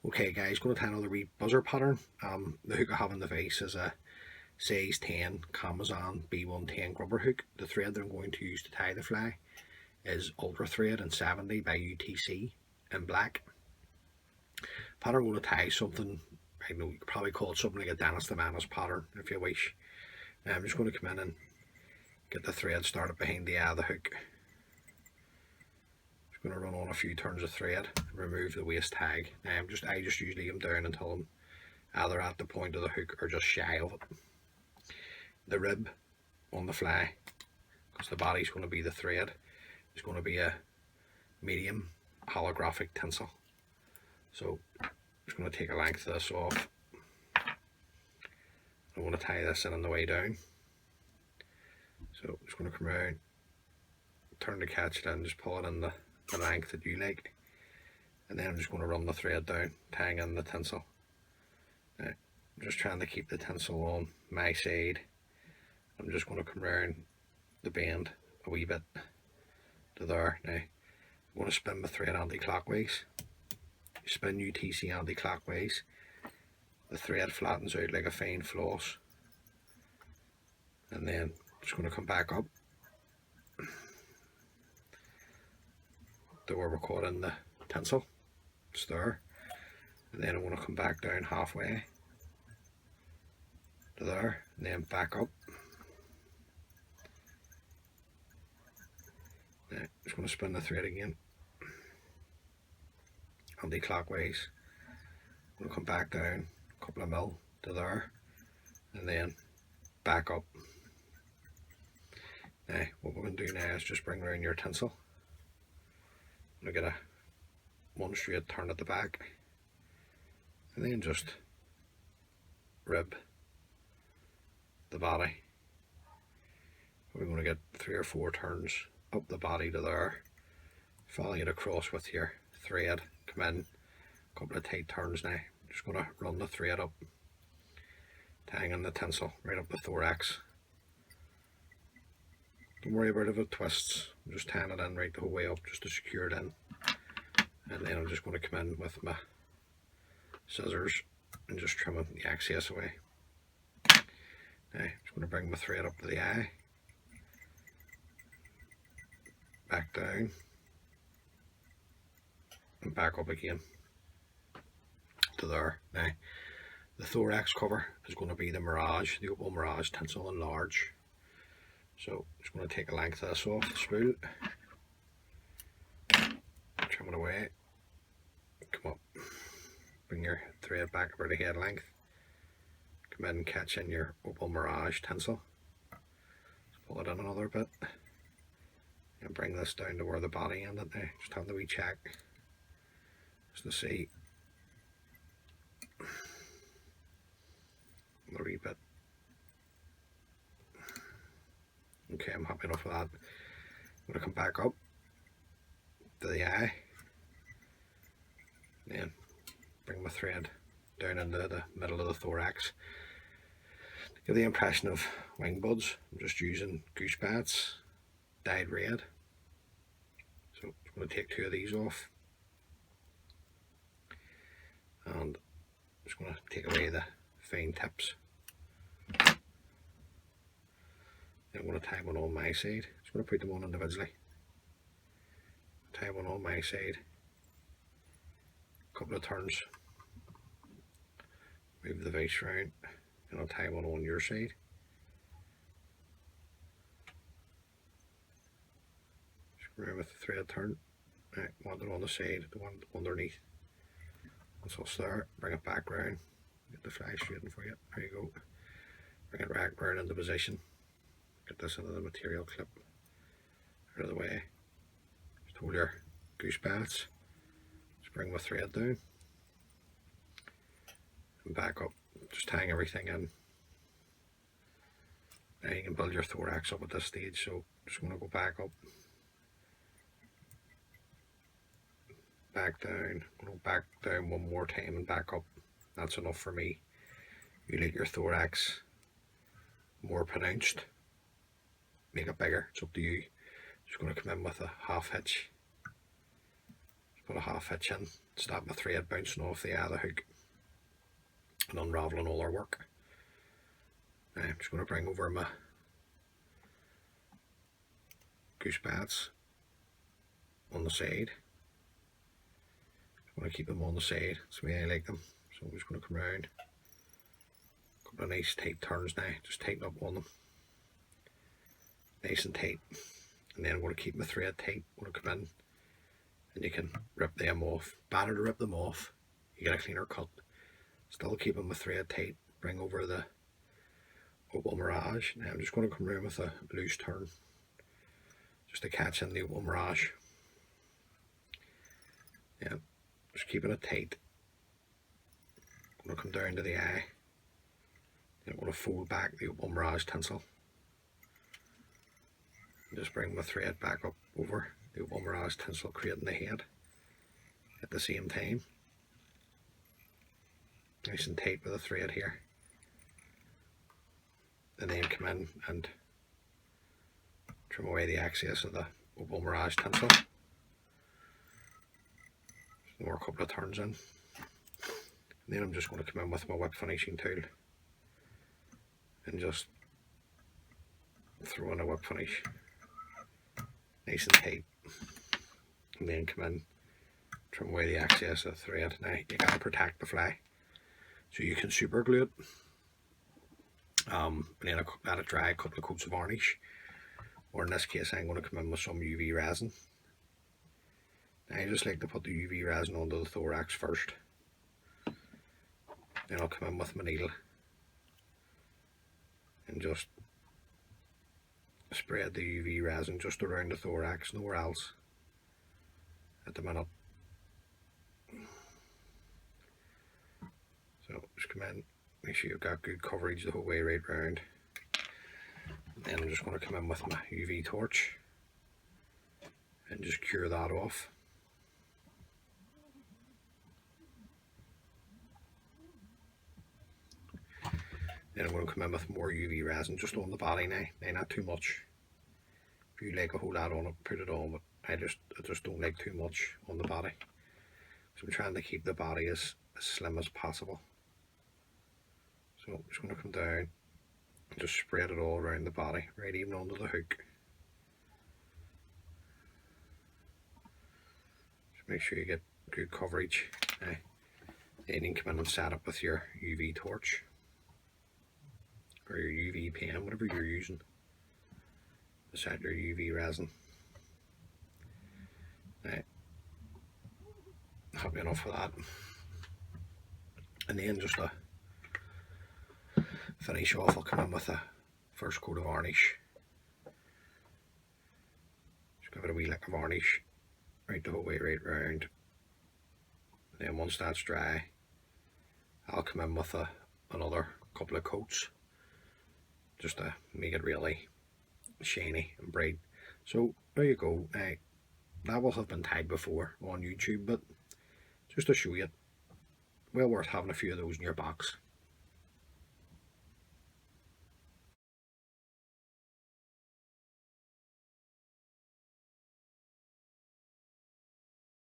Okay guys, going to tie another wee buzzer pattern. The hook I have in the vase is a size 10 Amazon B110 grubber hook. The thread that I'm going to use to tie the fly is Ultra Thread in 70 by UTC in black. Pattern I'm going to tie something, I know you could probably call it something like a Dennis the Menace pattern if you wish. I'm just going to come in and get the thread started behind the eye of the hook. Going to run on a few turns of thread and remove the waist tag. I just usually leave them down until I'm either at the point of the hook or just shy of it. The rib on the fly, because the body's going to be the thread, is going to be a medium holographic tinsel. So I'm just going to take a length of this off. I want to tie this in on the way down. So I'm just going to come around, turn the catch it in, just pull it in the length that you like, and then I'm just going to run the thread down, tying in the tinsel. Now, I'm just trying to keep the tinsel on my side. I'm just going to come around the bend a wee bit to there. Now I'm going to spin my thread anti-clockwise. You spin UTC anti-clockwise, the thread flattens out like a fine floss, and then I'm just going to come back up to where we're caught in the tinsel, it's there, and then I want to come back down halfway to there, and then back up. Now, I'm just going to spin the thread again, anti-clockwise. I'm going to come back down a couple of mil to there, and then back up. Now, what we're going to do now is just bring around your tinsel. I'm going to get one straight turn at the back, and then just rib the body. We're going to get 3 or 4 turns up the body to there, following it across with your thread. Come in, a couple of tight turns now. Just going to run the thread up, tying in the tinsel right up the thorax. Don't worry about if it twists. I'm just tying it in right the whole way up just to secure it in. And then I'm just going to come in with my scissors and just trim the excess away. Now I'm just going to bring my thread up to the eye, back down, and back up again to there. Now the thorax cover is going to be the Mirage, the Opal Mirage tinsel in large. So I'm just going to take a length of this off the spool, trim it away, come up, bring your thread back about the head length, come in and catch in your Opal Mirage tinsel, just pull it in another bit, and bring this down to where the body ended now. Just have the wee check, just to see a wee bit. Okay, I'm happy enough with that. I'm going to come back up to the eye, then bring my thread down into the middle of the thorax. To give the impression of wing buds, I'm just using goose bats dyed red. So I'm going to take 2 of these off, and I'm just going to take away the fine tips. I'm going to tie one on my side. Just going to put them on individually. Tie one on my side. A couple of turns. Move the vise round, and I'll tie one on your side. Just go around with the thread turn. Right, one on the side, the one underneath. Once I'll start, bring it back round. Get the fly straightened for you. There you go. Bring it back round into position. Get this into the material clip out of the way. Just hold your goose bats. Just bring my thread down and back up. Just tying everything in. Now you can build your thorax up at this stage, so just want to go back up, back down, go back down one more time and back up. That's enough for me. You like your thorax more pronounced, make it bigger, it's up to you. Just going to come in with a half hitch, put a half hitch in, stop my thread bouncing off the other hook and unravelling all our work. Now I'm just going to bring over my goose bats on the side. I want to keep them on the side, that's the way I like them. So I'm just going to come around, a couple of nice tight turns now, just tighten up on them, nice and tight. And then I'm going to keep my thread tight. I'm going to come in and you can rip them off. Better to rip them off, you get a cleaner cut. Still keeping my thread tight, bring over the opal mirage. Now I'm just going to come around with a loose turn just to catch in the opal mirage. Yeah, just keeping it tight. I'm going to come down to the eye. Then I'm going to fold back the opal mirage tinsel. And just bring my thread back up over the opal mirage tinsel, creating the head at the same time. Nice and tight with the thread here. And then come in and trim away the excess of the opal mirage tinsel. More a couple of turns in. And then I'm just going to come in with my whip finishing tool and just throw in a whip finish nice and tight, and then come in, trim away the excess of the thread. Now you gotta protect the fly, so you can super glue it, and then let it dry, a couple of coats of varnish, or in this case I'm going to come in with some UV resin. Now I just like to put the UV resin onto the thorax first, then I'll come in with my needle and just spread the UV resin just around the thorax, nowhere else at the minute. So just come in, make sure you've got good coverage the whole way right round. Then I'm just going to come in with my UV torch and just cure that off. Then I'm going to come in with more UV resin just on the body now. Now, not too much. If you like a whole lot on it, put it on, but I just don't like too much on the body. So I'm trying to keep the body as slim as possible. So I'm just going to come down and just spread it all around the body, right even onto the hook. Just make sure you get good coverage. Then you can come in and set up with your UV torch or your UV pen, whatever you're using, to set your UV resin. Now, happy enough with that. And then just to finish off, I'll come in with a first coat of varnish. Just give it a wee lick of varnish right the whole way right round. And then once that's dry, I'll come in with another couple of coats just to make it really shiny and bright. So there you go. That will have been tagged before on YouTube, but just to show you, well worth having a few of those in your box.